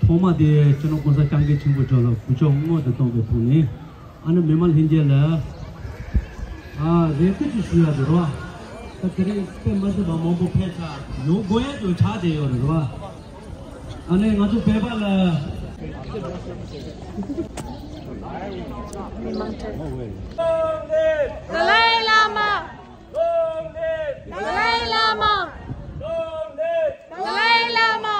Thoma de chano konsa changi chimbo cholo kucho ngo de tongbe thone ana memal hinje la rete chi shuya de ro ta kare pe ma de ba mo bo phecha no goya jo cha de yo ro ane nga ju pe ba la Dalai Lama Dalai Lama Dalai Lama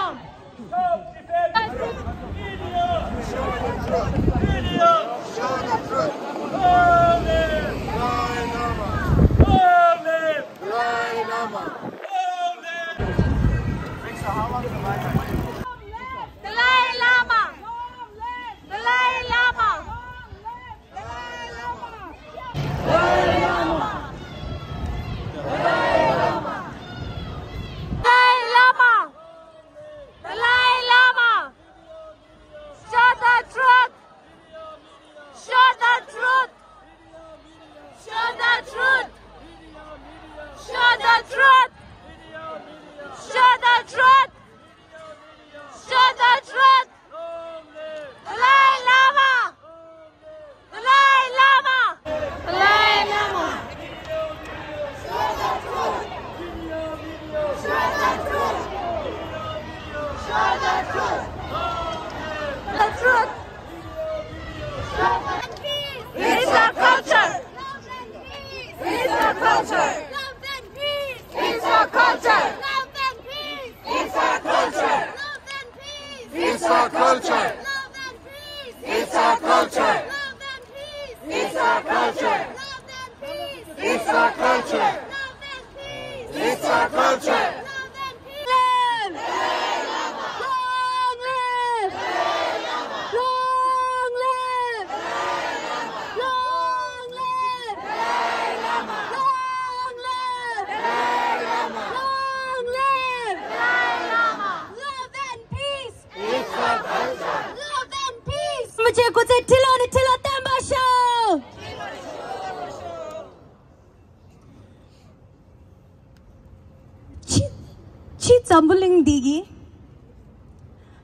Zambuling digi,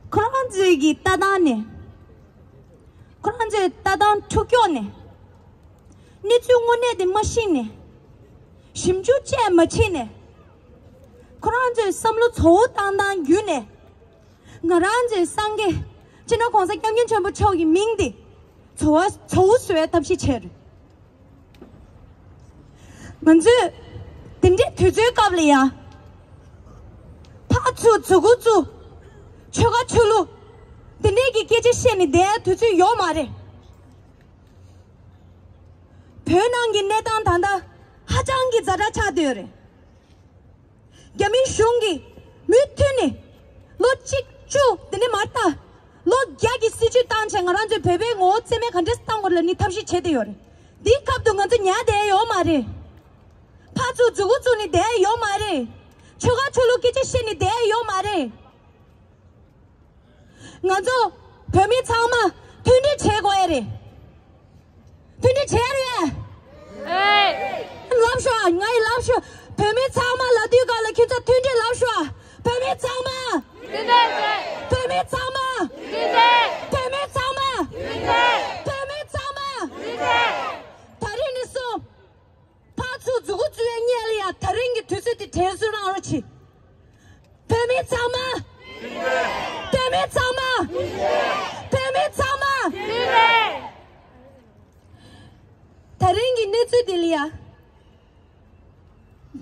Kuranji tadane, Kuranji tadan tukyone, Nitsungone the machine, Shimjuche machine, Kuranji samlu todan yune, Naranje sange, Chino Konsa Kangin Chambu Chogi Mingdi, Tosue Tapsi Cher. Manzu, Dindi Tuzu Gavlia. 파추 주구주 초가 출루 드네기 계제시니 내 두주 요 말에 변한기 내단 단다 하장기 자라 차되어래 겸이 숑기 미트니 로직주 드네 맞다 로 야기 시주 단생을 한주 베베 오쯤에 간데스탄 걸러니 탑시 제대요래 니 값도 간주 냐대 요 말에 파추 주구주니 내 요 말에 초가 출루기지 신이 내 요 말에 나도 범이 참아 튼이 최고해리 튼이 제일이야 에이 람쇼 나이 람쇼 범이 참아 라디오가 라키자 튼이 람쇼 범이 참아 네 범이 참아 네 범이 참아 네 범이 참아 네 다른 있어 파츠 주고 주행이야 다른 게 두스디 대수랑 그렇지 범이 참아 범이 참아 범이 참아 다른 게 내주들이야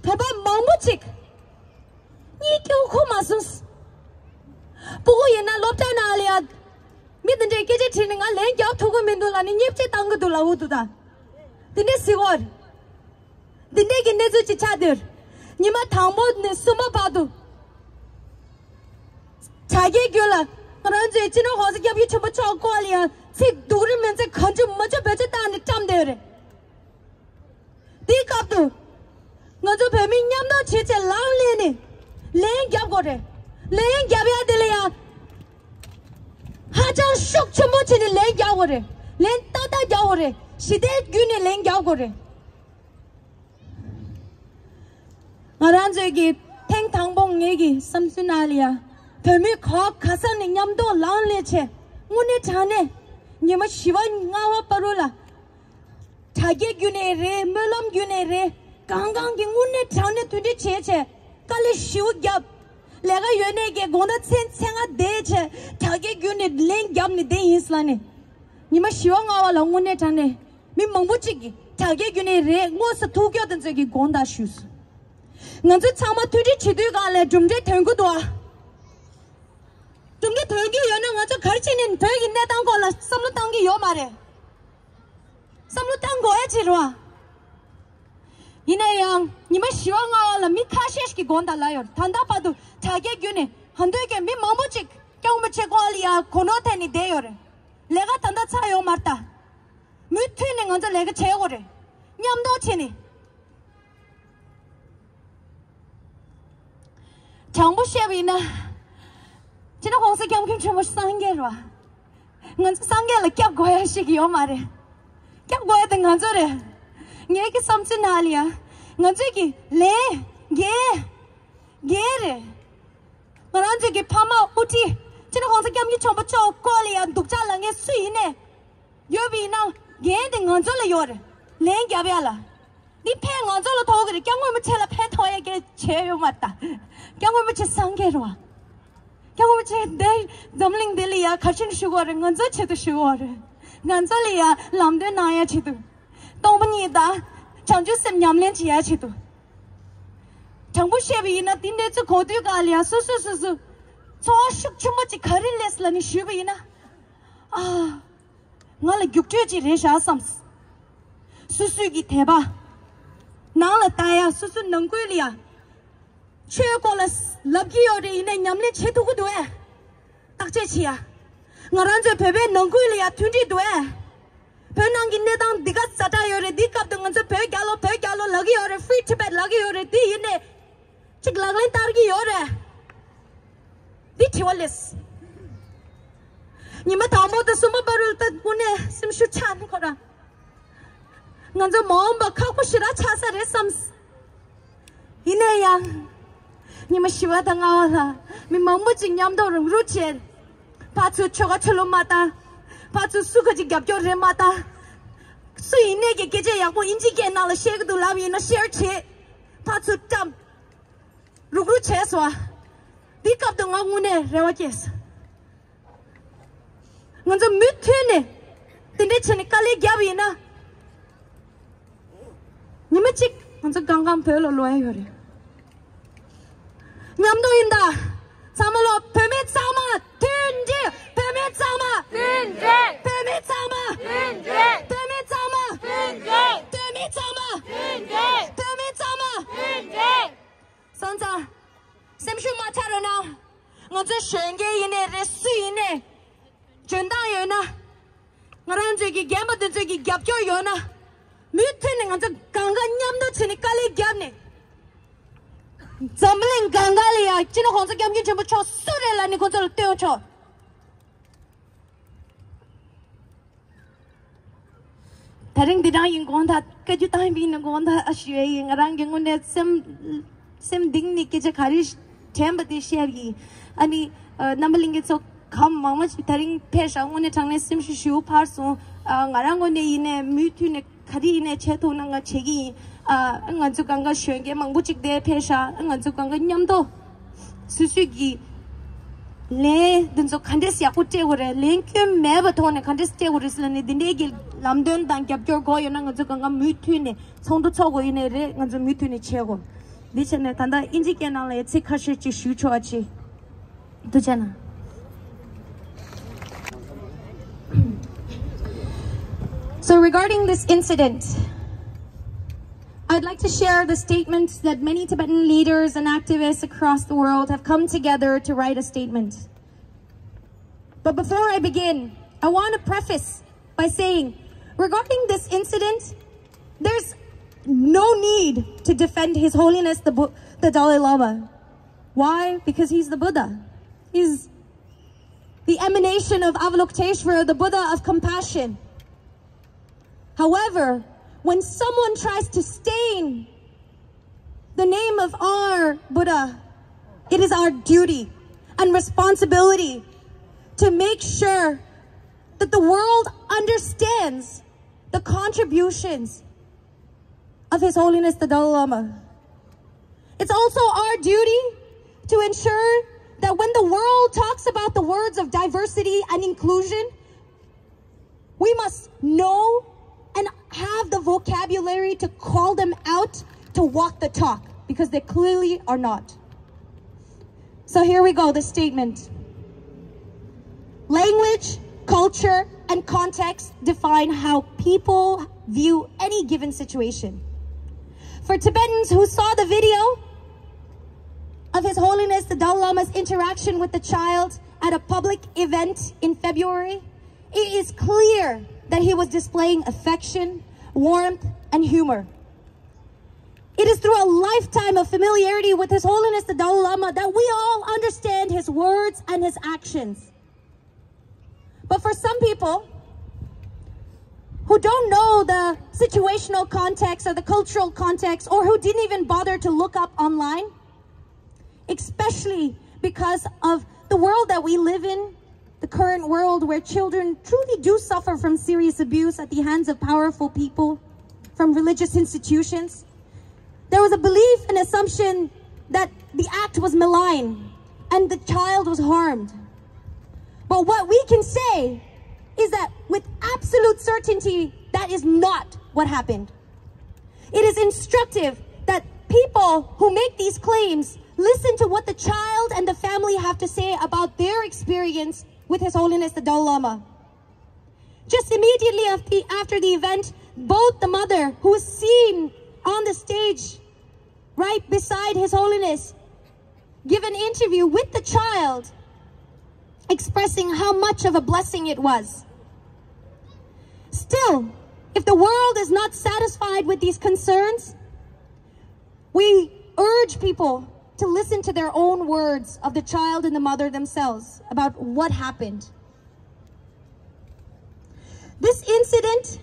배바 멍무직 니 겨우 마순스 보고 옛날 롭다 나리야 미든지 깨지 치는 거 랭겨 두고 민돌라니 닙지 땅거 돌아오도다 근데 시월 근데 내주지 차들 니마 당보는 숨어 봐도 자기 교라 그런지 지는 허스 겹이 쳐버 쳐고리야 책 누르면서 건져 먼저 배졌다는 짬대래 네 값도 ngân cho mình nhắm đó chỉ lao lên nè lên gặp gọi đấy lên gặp ya đây là 하장 쑥 쳐모치는 lên gặp gọi đấy lên 따다 gặp gọi đấy 시대 균에 lên gặp gọi đấy 나란 저기 탱탕봉 얘기 삼순알이야 별미 거 가서는 냠도 라운레체 문에 자네 니마 시원 나와 빠로라 자기 균에레 물럼 균에레 강강기 문에 자네 두디 체체 깔리 쉬우갑 내가 연예계 고나 생생아 대체 자기 균에 랭갑니 대 인슬라네 니마 시원 나와 랑문에 자네 미 멍부치기 자기 균에레 뭐서 두겨든 저기 고나 슈스 ngân chama thuji chidu gale jumje thengu doa jumje thengi yona ngân kharchinin thegi ne tang ko la samlu tangi yo mare samlu tang go e chirwa ine yang nima shiwanga la mi khashesh ki gonda la yor thanda padu thage gyune handege mi mamuchik kyong meche golia kono theni de yor lega thanda cha yo marta muthine ngân lega che gore nyamdo chini 정부 시합이나 지나 공사 경경 좀 상계로 넌 상계를 껴 고야 시기요 말해 껴 고야 된 건저래 얘기 섬진 할이야 넌 저기 레게레 넌 저기 파마 우티 지나 공사 경기 좀 쳐 꼴이야 독자랑의 수인에 여비나 얘된 건저래 요래 레 껴봐라 니 팽 언저로 더 그래 경험을 채라 팽 더에게 제요 맞다 경험을 채 상계로 경험을 채내 점링들이야 같이 쉬고를 언저 채도 쉬고를 언저리야 람데 나야 채도 동분이다 장주쌤 냠렌지야 채도 정부 시비나 딘데츠 고두가리야 수수수수 저식 주머지 가릴레슬라니 쉬비나 아 나를 육주지 레샤 섬스 수수기 대박 나라 따야 수수 능구리야 최고라 럽기요리 이내 냠내 체두고 돼 딱제치야 나란저 베베 능구리야 tun지 돼 변한기 내당 네가 싸다요리 네 값던 건저 베갈로 럭이요리 free tibet 럭이요리 네 이내 즉 럭린 따르기요리 네 티월레스 니마 다모도 숨어 버릴 때 보내 심슈 찬 거라 먼저 마음바 갖고 싫어 차사를 섬스 이내야 니마 시와 당하와라 미 멍무직 냠도름 루체 파츠 초가 철로마다 파츠 수거지 겹겨레마다 수인에게 계제 양보 인지게 나라 셰그도 라비나 셰르체 파츠 짬 루그루체스와 니값도 나무네 레와제스 먼저 밑에네 딘데체니 깔리 갸비나 니마직 먼저 강강 별로 로해요래 냠도인다 사물로 뱀의 싸마 든지 뱀의 싸마 든지 뱀의 싸마 든지 뱀의 싸마 든지 뱀의 싸마 든지 뱀의 싸마 든지 선자 샘슈 마차로나 먼저 쉔게이네 레스이네 전다요나 나랑 저기 게임도 저기 겹겨요나 밑에는 먼저 강간 냠도 치니 깔리 겹네 점링 강갈이야 지나 혼자 겹기 전부 쳐 소리라니 혼자를 떼어쳐 다른 데랑 인공다 그저 타임비는 공다 아쉬워이 나랑 경운데 샘 딩니 그저 가리 템버디 쉐기 아니 남블링에서 감 마마치 다른 페샤 오늘 장내 샘슈슈 파르소 나랑 건데 이네 미투네 카리네 체토나가 책이 응안주 강가 쉬게 망부직 대 페샤 응안주 강가 냠도 수수기 레 든저 칸데스 야고테 오레 랭큐 메버토네 칸데스 테 오레슬네 딘데기 람던 당 겹겨 고요나 응안주 강가 미투네 손도 쳐고 이네레 응안주 미투네 체고 니체네 단다 인지케나레 체카시치 슈초아치 도잖아 So regarding this incident, I'd like to share the statement that many Tibetan leaders and activists across the world have come together to write a statement. But before I begin, I want to preface by saying, regarding this incident, there's no need to defend His Holiness the Dalai Lama. Why? Because he's the Buddha. He's the emanation of Avalokiteshvara, the Buddha of compassion. However, when someone tries to stain the name of our Buddha, it is our duty and responsibility to make sure that the world understands the contributions of His Holiness the Dalai Lama. It's also our duty to ensure that when the world talks about the words of diversity and inclusion, we must know and have the vocabulary to call them out, to walk the talk, because they clearly are not. So here we go, the statement. Language, culture, and context define how people view any given situation. For Tibetans who saw the video of His Holiness the Dalai Lama's interaction with the child at a public event in February, it is clear that he was displaying affection, warmth, and humor. It is through a lifetime of familiarity with His Holiness the Dalai Lama that we all understand his words and his actions. But for some people who don't know the situational context or the cultural context, or who didn't even bother to look up online, especially because of the world that we live in, the current world where children truly do suffer from serious abuse at the hands of powerful people, from religious institutions, there was a belief and assumption that the act was malign and the child was harmed. But what we can say is that with absolute certainty, that is not what happened. It is instructive that people who make these claims listen to what the child and the family have to say about their experience with His Holiness the Dalai Lama. Just immediately after the event, both the mother, who was seen on the stage right beside His Holiness, give an interview with the child, expressing how much of a blessing it was. Still, if the world is not satisfied with these concerns, we urge people to listen to their own words of the child and the mother themselves about what happened. This incident,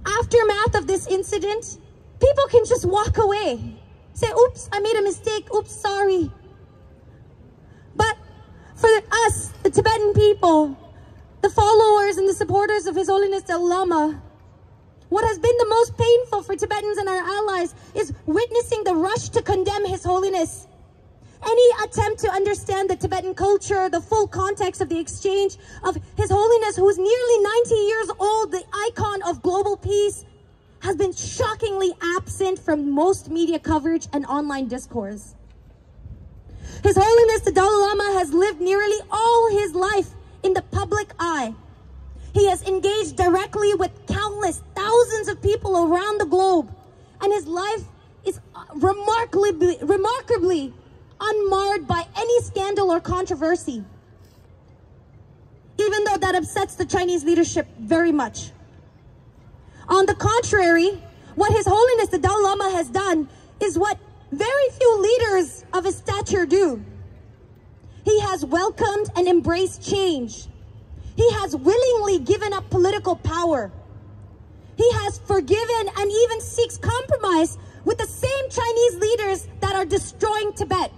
aftermath of this incident, people can just walk away. Say, oops, I made a mistake, oops, sorry. But for us, the Tibetan people, the followers and the supporters of His Holiness Dalai Lama, what has been the most painful for Tibetans and our allies is witnessing the rush to condemn His Holiness. Any attempt to understand the Tibetan culture, the full context of the exchange of His Holiness, who is nearly 90 years old, the icon of global peace, has been shockingly absent from most media coverage and online discourse. His Holiness the Dalai Lama has lived nearly all his life in the public eye. He has engaged directly with countless thousands of people around the globe, and his life is remarkably unmarred by any scandal or controversy, even though that upsets the Chinese leadership very much. On the contrary, what His Holiness the Dalai Lama has done is what very few leaders of his stature do. He has welcomed and embraced change. He has willingly given up political power. He has forgiven and even seeks compromise with the same Chinese leaders that are destroying Tibet.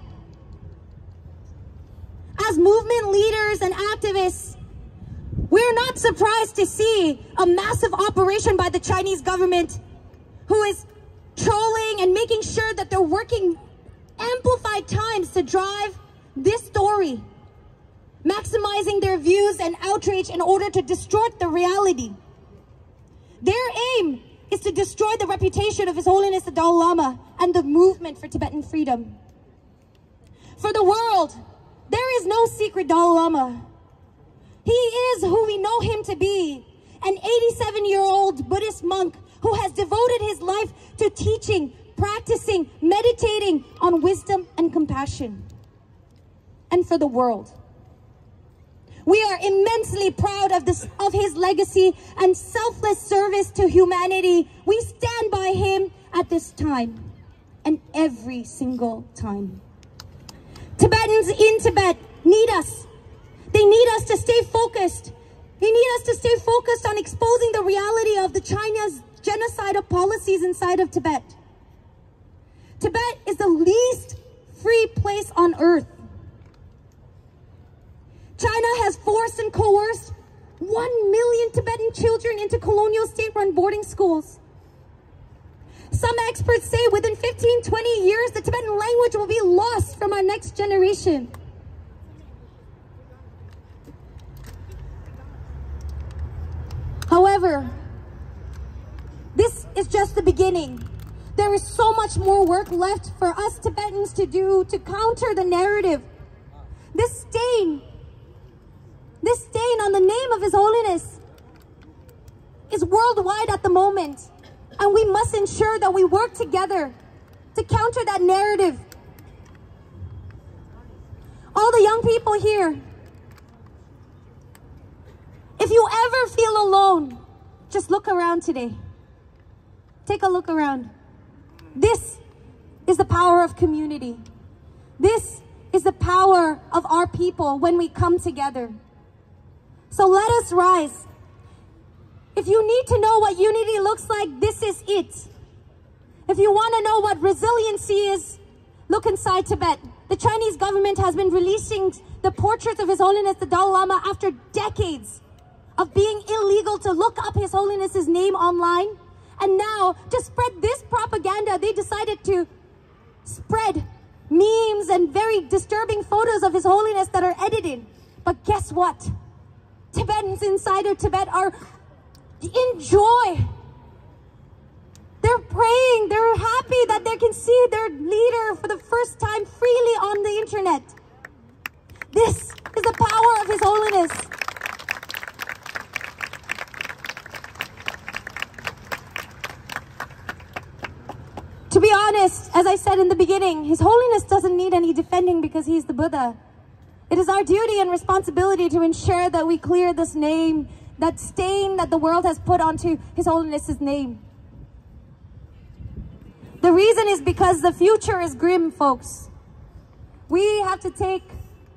As movement leaders and activists, we're not surprised to see a massive operation by the Chinese government, who is trolling and making sure that they're working amplified times to drive this story, maximizing their views and outrage in order to distort the reality. Their aim is to destroy the reputation of His Holiness the Dalai Lama and the movement for Tibetan freedom. For the world, there is no secret Dalai Lama. He is who we know him to be, an 87-year-old Buddhist monk who has devoted his life to teaching, practicing, meditating on wisdom and compassion. And for the world, We are immensely proud of his legacy and selfless service to humanity. We stand by him at this time and every single time. Tibetans in Tibet need us. They need us to stay focused. They need us to stay focused on exposing the reality of the China's genocidal policies inside of Tibet. Tibet is the least free place on earth. China has forced and coerced 1 million Tibetan children into colonial state-run boarding schools. Some experts say within 15-20 years, the Tibetan language will be lost from our next generation. However, this is just the beginning. There is so much more work left for us Tibetans to do to counter the narrative. This stain on the name of His Holiness is worldwide at the moment. And we must ensure that we work together to counter that narrative. All the young people here, if you ever feel alone, just look around today. Take a look around. This is the power of community. This is the power of our people when we come together. So let us rise. If you need to know what unity looks like, this is it. If you want to know what resiliency is, look inside Tibet. The Chinese government has been releasing the portraits of His Holiness the Dalai Lama after decades of being illegal to look up His Holiness's name online. And now, to spread this propaganda, they decided to spread memes and very disturbing photos of His Holiness that are edited. But guess what? Tibetans inside of Tibet are in joy. They're praying. They're happy that they can see their leader for the first time freely on the internet. This is the power of His Holiness. To be honest, as I said in the beginning, His Holiness doesn't need any defending because He's the Buddha. It is our duty and responsibility to ensure that we clear this name, that stain that the world has put onto His Holiness's name. The reason is because the future is grim, folks. We have to take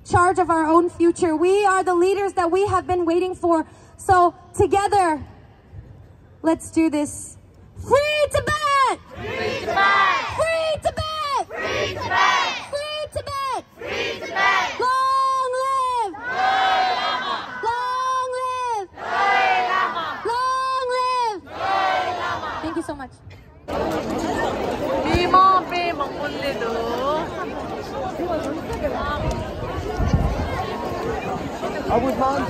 charge of our own future. We are the leaders that we have been waiting for. So together, let's do this. Free Tibet! Free Tibet! Free Tibet! Free Tibet! Free Tibet! Free Tibet! Long live! Dalai Lama! Long live! Dalai Lama! Long live! Dalai Lama! Thank you so much. Abu Khan.